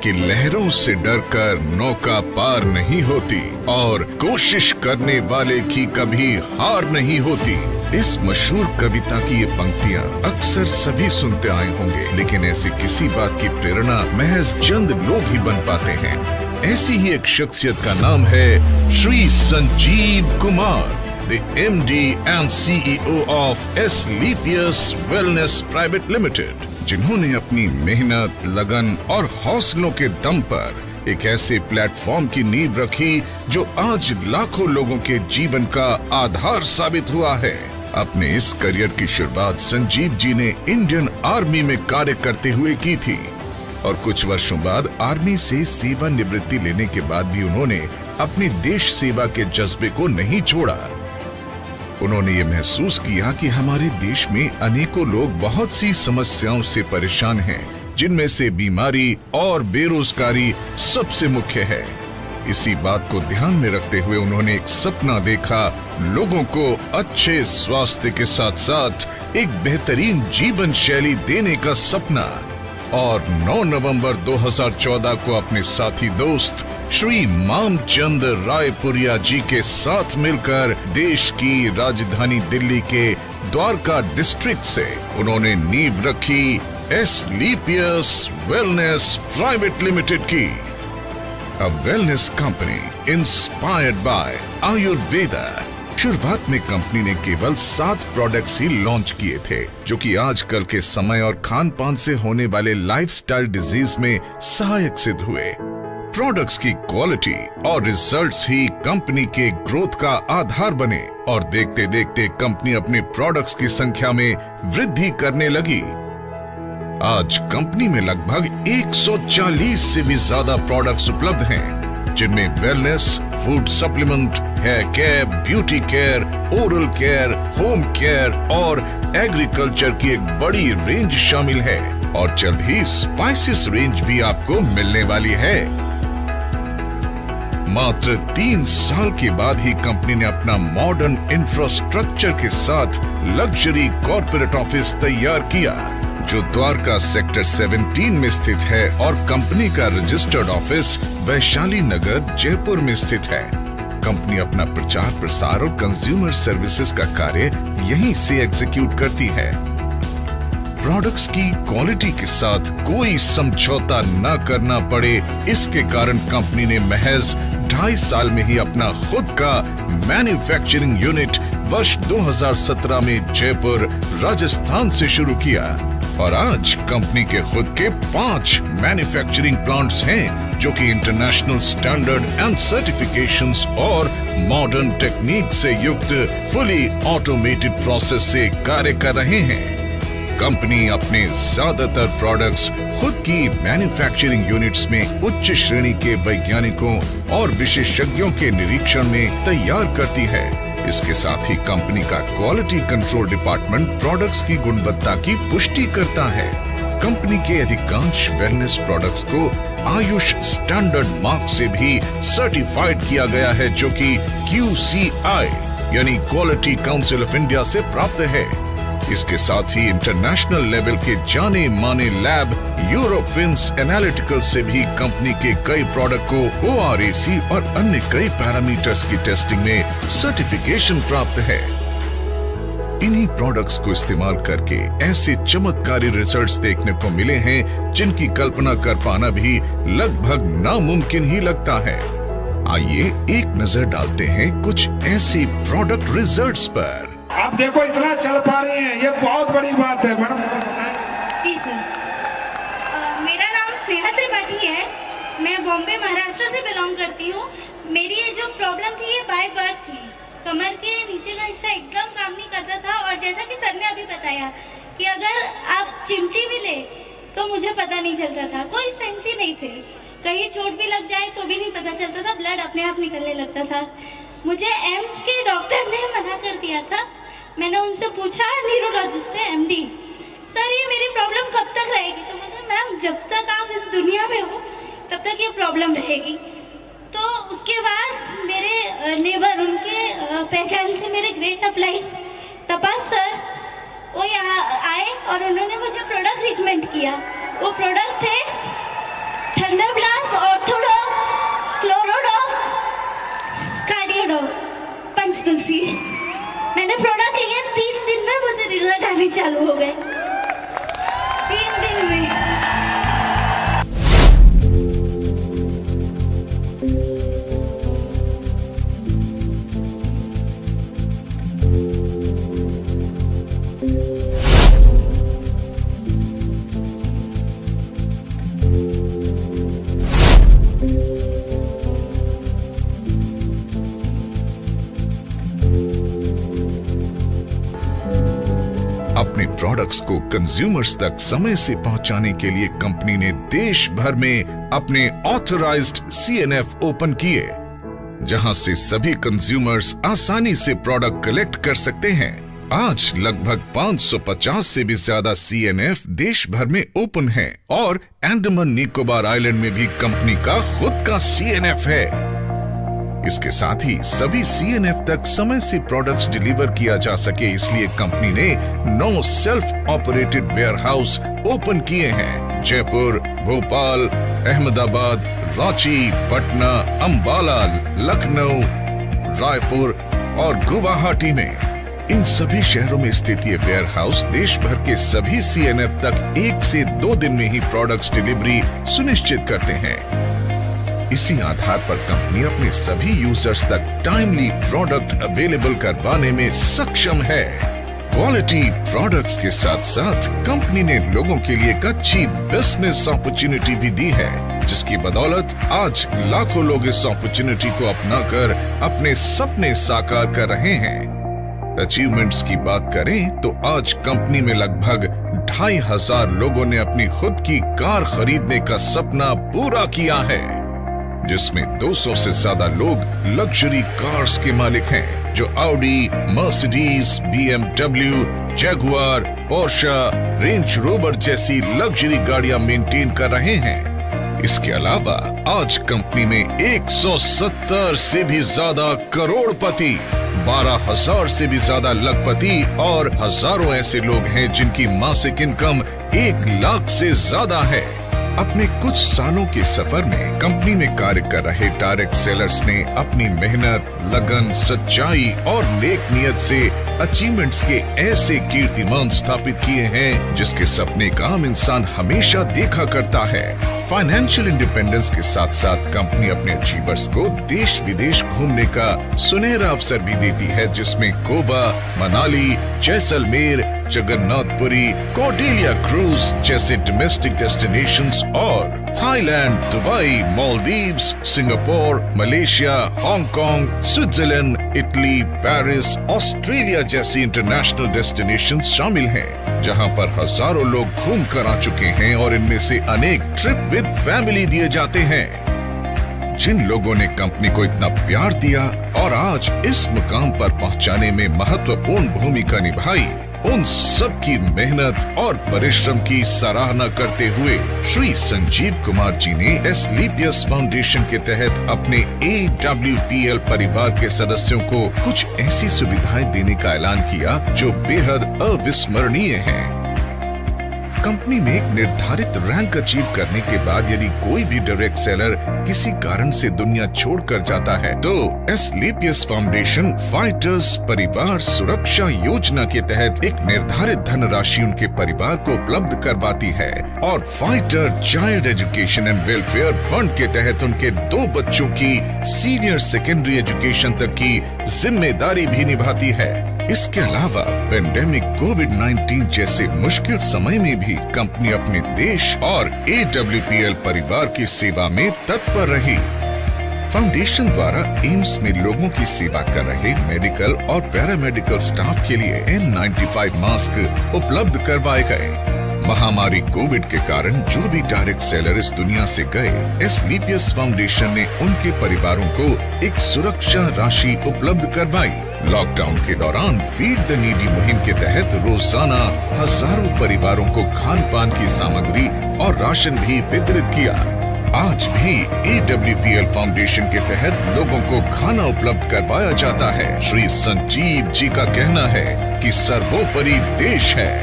कि लहरों से डरकर नौका पार नहीं होती और कोशिश करने वाले की कभी हार नहीं होती। इस मशहूर कविता की ये पंक्तियां अक्सर सभी सुनते आए होंगे, लेकिन ऐसी किसी बात की प्रेरणा महज चंद लोग ही बन पाते हैं। ऐसी ही एक शख्सियत का नाम है Shri Sanjeev Kumar, the MD and CEO of Sleepius Wellness Private Limited, जिन्होंने अपनी मेहनत, लगन और हौसलों के दम पर एक ऐसे प्लेटफॉर्म की नींव रखी जो आज लाखों लोगों के जीवन का आधार साबित हुआ है। अपने इस करियर की शुरुआत संजीव जी ने इंडियन आर्मी में कार्य करते हुए की थी और कुछ वर्षों बाद आर्मी से सेवानिवृत्ति लेने के बाद भी उन्होंने अपनी देश सेवा के जज्बे को नहीं छोड़ा। उन्होंने ये महसूस किया कि हमारे देश में अनेकों लोग बहुत सी समस्याओं से परेशान हैं, जिनमें से बीमारी और बेरोजगारी सबसे मुख्य है। इसी बात को ध्यान में रखते हुए उन्होंने एक सपना देखा, लोगों को अच्छे स्वास्थ्य के साथ साथ एक बेहतरीन जीवन शैली देने का सपना। और 9 नवंबर 2014 को अपने साथी दोस्त श्री मामचंद रायपुरिया जी के साथ मिलकर देश की राजधानी दिल्ली के द्वारका डिस्ट्रिक्ट से उन्होंने नींव रखी स्लीपियस वेलनेस प्राइवेट लिमिटेड की, a wellness company inspired by Ayurveda। शुरुआत में कंपनी ने केवल 7 प्रोडक्ट्स ही लॉन्च किए थे, जो कि आजकल के समय और खान पान से होने वाले लाइफस्टाइल डिजीज में सहायक सिद्ध हुए। प्रोडक्ट्स की क्वालिटी और रिजल्ट्स ही कंपनी के ग्रोथ का आधार बने और देखते देखते कंपनी अपने प्रोडक्ट्स की संख्या में वृद्धि करने लगी। आज कंपनी में लगभग 140 से भी ज्यादा प्रोडक्ट्स उपलब्ध हैं, जिनमें wellness, food supplement, hair care, beauty care, oral care, home care और एग्रीकल्चर की एक बड़ी रेंज शामिल है और जल्द ही स्पाइसेस रेंज भी आपको मिलने वाली है। मात्र 3 साल के बाद ही कंपनी ने अपना मॉडर्न इंफ्रास्ट्रक्चर के साथ लग्जरी कॉर्पोरेट ऑफिस तैयार किया, जो द्वारका सेक्टर 17 में स्थित है और कंपनी का रजिस्टर्ड ऑफिस वैशाली नगर जयपुर में स्थित है। कंपनी अपना प्रचार प्रसार और कंज्यूमर सर्विसेज का कार्य यहीं से एग्जीक्यूट करती है। प्रोडक्ट्स की क्वालिटी के साथ कोई समझौता न करना पड़े, इसके कारण कंपनी ने महज 2.5 साल में ही अपना खुद का मैन्युफैक्चरिंग यूनिट वर्ष 2017 में जयपुर, राजस्थान से शुरू किया और आज कंपनी के खुद के 5 मैन्युफैक्चरिंग प्लांट्स हैं, जो कि इंटरनेशनल स्टैंडर्ड एंड सर्टिफिकेशंस और मॉडर्न टेक्निक से युक्त फुली ऑटोमेटेड प्रोसेस से कार्य कर रहे हैं। कंपनी अपने ज्यादातर प्रोडक्ट्स खुद की मैन्युफैक्चरिंग यूनिट्स में उच्च श्रेणी के वैज्ञानिकों और विशेषज्ञों के निरीक्षण में तैयार करती है। इसके साथ ही कंपनी का क्वालिटी कंट्रोल डिपार्टमेंट प्रोडक्ट्स की गुणवत्ता की पुष्टि करता है। कंपनी के अधिकांश वेलनेस प्रोडक्ट्स को आयुष स्टैंडर्ड मार्क से भी सर्टिफाइड किया गया है, जो कि QCI यानी क्वालिटी काउंसिल ऑफ इंडिया से प्राप्त है। इसके साथ ही इंटरनेशनल लेवल के जाने माने लैब यूरोफिन्स एनालिटिकल से भी कंपनी के कई प्रोडक्ट को ORAC और अन्य कई पैरामीटर्स की टेस्टिंग में सर्टिफिकेशन प्राप्त है। इन्हीं प्रोडक्ट्स को इस्तेमाल करके ऐसे चमत्कारी रिजल्ट्स देखने को मिले हैं, जिनकी कल्पना कर पाना भी लगभग नामुमकिन ही लगता है। आइए एक नजर डालते हैं कुछ ऐसे प्रोडक्ट रिजल्ट्स पर। आप देखो इतना चल पा रही हैं, ये बहुत बड़ी बात है। मैडम जी सर, मेरा नाम स्नेहा त्रिपाठी है। मैं बॉम्बे महाराष्ट्र से बिलोंग करती हूँ। मेरी ये जो प्रॉब्लम थी ये बाय बर्थ थी। कमर के नीचे का हिस्सा एकदम काम नहीं करता था और जैसा कि सर ने अभी बताया कि अगर आप चिमटी भी ले तो मुझे पता नहीं चलता था, कोई सेंस ही नहीं थे। कहीं चोट भी लग जाए तो भी नहीं पता चलता था, ब्लड अपने आप निकलने लगता था। मुझे एम्स के डॉक्टर ने मना कर दिया था। मैंने उनसे पूछा, न्यूरोलॉजिस्ट ने, MD, सर ये मेरी प्रॉब्लम कब तक रहेगी? तो मैं कहा मैम जब तक आप इस दुनिया में हो तब तक ये प्रॉब्लम रहेगी। तो उसके बाद मेरे नेबर, उनके पहचान से मेरे ग्रेट अपलाइन तपास सर, वो यहाँ आए और उन्होंने मुझे प्रोडक्ट रिकमेंड किया। वो प्रोडक्ट थे थंडरब्लास्ट, ऑर्थोडॉक, क्लोरोडॉक, कार्डियोडॉक, पंचतुलसी। मैंने प्रोडक्ट लिए 3 दिन में मुझे रिजल्ट आने चालू हो गए। 3 दिन में। अपने प्रोडक्ट्स को कंज्यूमर्स तक समय से पहुंचाने के लिए कंपनी ने देश भर में अपने ऑथराइज्ड CNF ओपन किए, जहां से सभी कंज्यूमर्स आसानी से प्रोडक्ट कलेक्ट कर सकते हैं। आज लगभग 550 से भी ज्यादा CNF देश भर में ओपन हैं और अंडमान निकोबार आइलैंड में भी कंपनी का खुद का CNF है। इसके साथ ही सभी CNF तक समय से प्रोडक्ट्स डिलीवर किया जा सके, इसलिए कंपनी ने 9 सेल्फ ऑपरेटेड वेयरहाउस ओपन किए हैं। जयपुर, भोपाल, अहमदाबाद, रांची, पटना, अंबाला, लखनऊ, रायपुर और गुवाहाटी में। इन सभी शहरों में स्थित ये वेयरहाउस देश भर के सभी CNF तक 1 से 2 दिन में ही प्रोडक्ट्स डिलीवरी सुनिश्चित करते हैं। इसी आधार पर कंपनी अपने सभी यूजर्स तक टाइमली प्रोडक्ट अवेलेबल करवाने में सक्षम है। क्वालिटी प्रोडक्ट्स के साथ साथ कंपनी ने लोगों के लिए एक अच्छी बिजनेस अपॉर्चुनिटी भी दी है, जिसकी बदौलत आज लाखों लोग इस अपॉर्चुनिटी को अपनाकर अपने सपने साकार कर रहे हैं। अचीवमेंट्स की बात करें तो आज कंपनी में लगभग 2500 लोगों ने अपनी खुद की कार खरीदने का सपना पूरा किया है, जिसमें 200 से ज्यादा लोग लग्जरी कार्स के मालिक हैं, जो Audi, Mercedes, BMW, Jaguar, Portia, range rover जैसी लग्जरी गाड़ियां मेंटेन कर रहे हैं। इसके अलावा आज कंपनी में 170 से भी ज्यादा करोड़पति, 12,000 से भी ज्यादा लखपति और हजारों ऐसे लोग हैं जिनकी मासिक इनकम 1 लाख से ज्यादा है। अपने कुछ सालों के सफर में कंपनी में कार्य कर रहे डायरेक्ट सेलर्स ने अपनी मेहनत, लगन, सच्चाई और नेक नियत से अचीवमेंट्स के ऐसे कीर्तिमान स्थापित किए हैं जिसके सपने का आम इंसान हमेशा देखा करता है। फाइनेंशियल इंडिपेंडेंस के साथ साथ कंपनी अपने अचीवर्स को देश विदेश घूमने का सुनहरा अवसर भी देती है, जिसमें गोवा, मनाली, जैसलमेर, जगन्नाथपुरी, कॉर्डेलिया क्रूज जैसे डोमेस्टिक डेस्टिनेशंस और Thailand, Dubai, Maldives, Singapore, Malaysia, Hong Kong, Switzerland, Italy, Paris, Australia जैसी इंटरनेशनल डेस्टिनेशंस शामिल हैं, जहां पर हजारों लोग घूम कर आ चुके हैं और इनमें से अनेक ट्रिप विद फैमिली दिए जाते हैं। जिन लोगों ने कंपनी को इतना प्यार दिया और आज इस मुकाम पर पहुंचाने में महत्वपूर्ण भूमिका निभाई, उन सब की मेहनत और परिश्रम की सराहना करते हुए श्री संजीव कुमार जी ने एस्क्लेपियस फाउंडेशन के तहत अपने AWPL परिवार के सदस्यों को कुछ ऐसी सुविधाएं देने का ऐलान किया जो बेहद अविस्मरणीय हैं। कंपनी में एक निर्धारित रैंक अचीव करने के बाद यदि कोई भी डायरेक्ट सेलर किसी कारण से दुनिया छोड़कर जाता है, तो एस्क्लेपियस फाउंडेशन फाइटर्स परिवार सुरक्षा योजना के तहत एक निर्धारित धनराशि उनके परिवार को उपलब्ध करवाती है और fighter child education and welfare fund के तहत उनके 2 बच्चों की सीनियर सेकेंडरी एजुकेशन तक की जिम्मेदारी भी निभाती है। इसके अलावा पेंडेमिक कोविड-19 जैसे मुश्किल समय में भी कंपनी अपने देश और AWPL परिवार की सेवा में तत्पर रही। फाउंडेशन द्वारा एम्स में लोगों की सेवा कर रहे मेडिकल और पैरामेडिकल स्टाफ के लिए N95 मास्क उपलब्ध करवाए गए। महामारी कोविड के कारण जो भी डायरेक्ट सेलर इस दुनिया से गए, एस्क्लेपियस फाउंडेशन ने उनके परिवारों को एक सुरक्षा राशि उपलब्ध करवाई। लॉकडाउन के दौरान फीड द नीडी मुहिम के तहत रोजाना हजारों परिवारों को खान पान की सामग्री और राशन भी वितरित किया। आज भी AWPL फाउंडेशन के तहत लोगों को खाना उपलब्ध करवाया जाता है। श्री संजीव जी का कहना है कि सर्वोपरि देश है,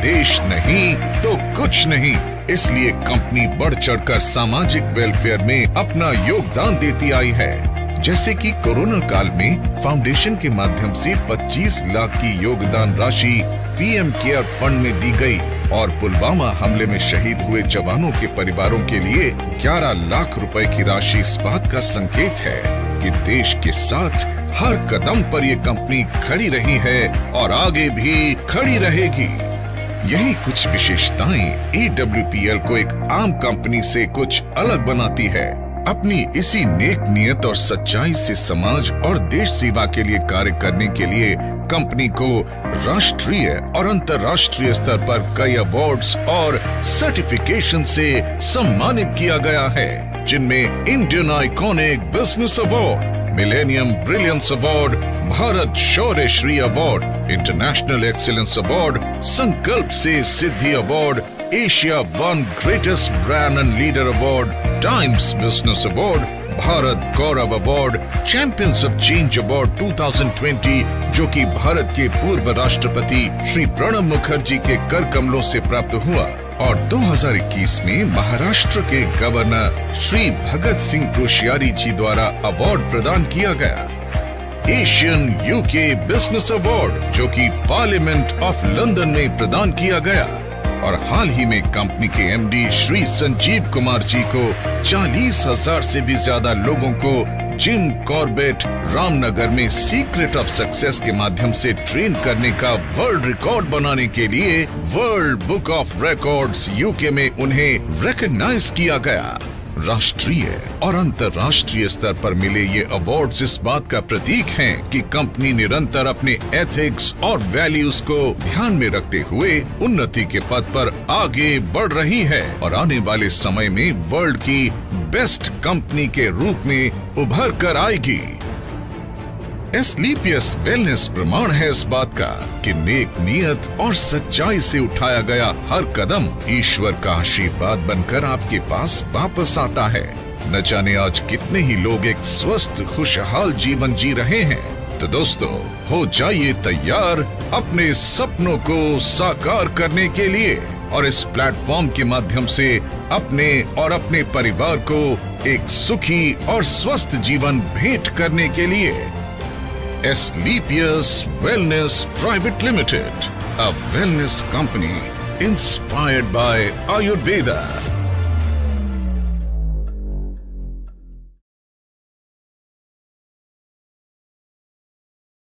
देश नहीं तो कुछ नहीं। इसलिए कंपनी बढ़ चढ़कर सामाजिक वेलफेयर में अपना योगदान देती आई है। जैसे कि कोरोना काल में फाउंडेशन के माध्यम से 25 लाख की योगदान राशि पीएम केयर फंड में दी गई और पुलवामा हमले में शहीद हुए जवानों के परिवारों के लिए 11 लाख रुपए की राशि इस बात का संकेत है कि देश के साथ हर कदम पर ये कंपनी खड़ी रही है और आगे भी खड़ी रहेगी। यही कुछ विशेषताएं AWPL को एक आम कंपनी से कुछ अलग बनाती है। अपनी इसी नेक नियत और सच्चाई से समाज और देश सेवा के लिए कार्य करने के लिए कंपनी को राष्ट्रीय और अंतर्राष्ट्रीय स्तर पर कई अवार्ड्स और सर्टिफिकेशन से सम्मानित किया गया है, जिनमें Indian iconic business award, millennium brilliance award, Bharat Shaurya Shri award, international excellence award, Sankalp से Siddhi award, Asia one greatest brand and leader award, Times business award, Bharat Gaurav award, champions of change award 2020 जो कि भारत के पूर्व राष्ट्रपति श्री प्रणब मुखर्जी के कर कमलों से प्राप्त हुआ, और 2021 में महाराष्ट्र के गवर्नर श्री भगत सिंह कोश्यारी जी द्वारा अवार्ड प्रदान किया गया। एशियन यूके बिजनेस अवार्ड जो कि पार्लियामेंट ऑफ लंदन में प्रदान किया गया, और हाल ही में कंपनी के एमडी श्री संजीव कुमार जी को 40,000 से भी ज्यादा लोगों को जिम कॉर्बेट रामनगर में सीक्रेट ऑफ सक्सेस के माध्यम से ट्रेन करने का वर्ल्ड रिकॉर्ड बनाने के लिए world book of records UK में उन्हें रिकॉग्नाइज किया गया। राष्ट्रीय और अंतर्राष्ट्रीय स्तर पर मिले ये अवार्ड्स इस बात का प्रतीक हैं कि कंपनी निरंतर अपने एथिक्स और वैल्यूज को ध्यान में रखते हुए उन्नति के पथ पर आगे बढ़ रही है और आने वाले समय में वर्ल्ड की बेस्ट कंपनी के रूप में उभर कर आएगी। एस्क्लेपियस वेलनेस प्रमाण है इस बात का कि नेक नियत और सच्चाई से उठाया गया हर कदम ईश्वर का आशीर्वाद बनकर आपके पास वापस आता है। न जाने आज कितने ही लोग एक स्वस्थ खुशहाल जीवन जी रहे हैं। तो दोस्तों, हो जाइए तैयार अपने सपनों को साकार करने के लिए और इस प्लेटफॉर्म के माध्यम से अपने और अपने परिवार को एक सुखी और स्वस्थ जीवन भेंट करने के लिए। Asclepius Wellness Private Limited, a wellness company inspired by Ayurveda.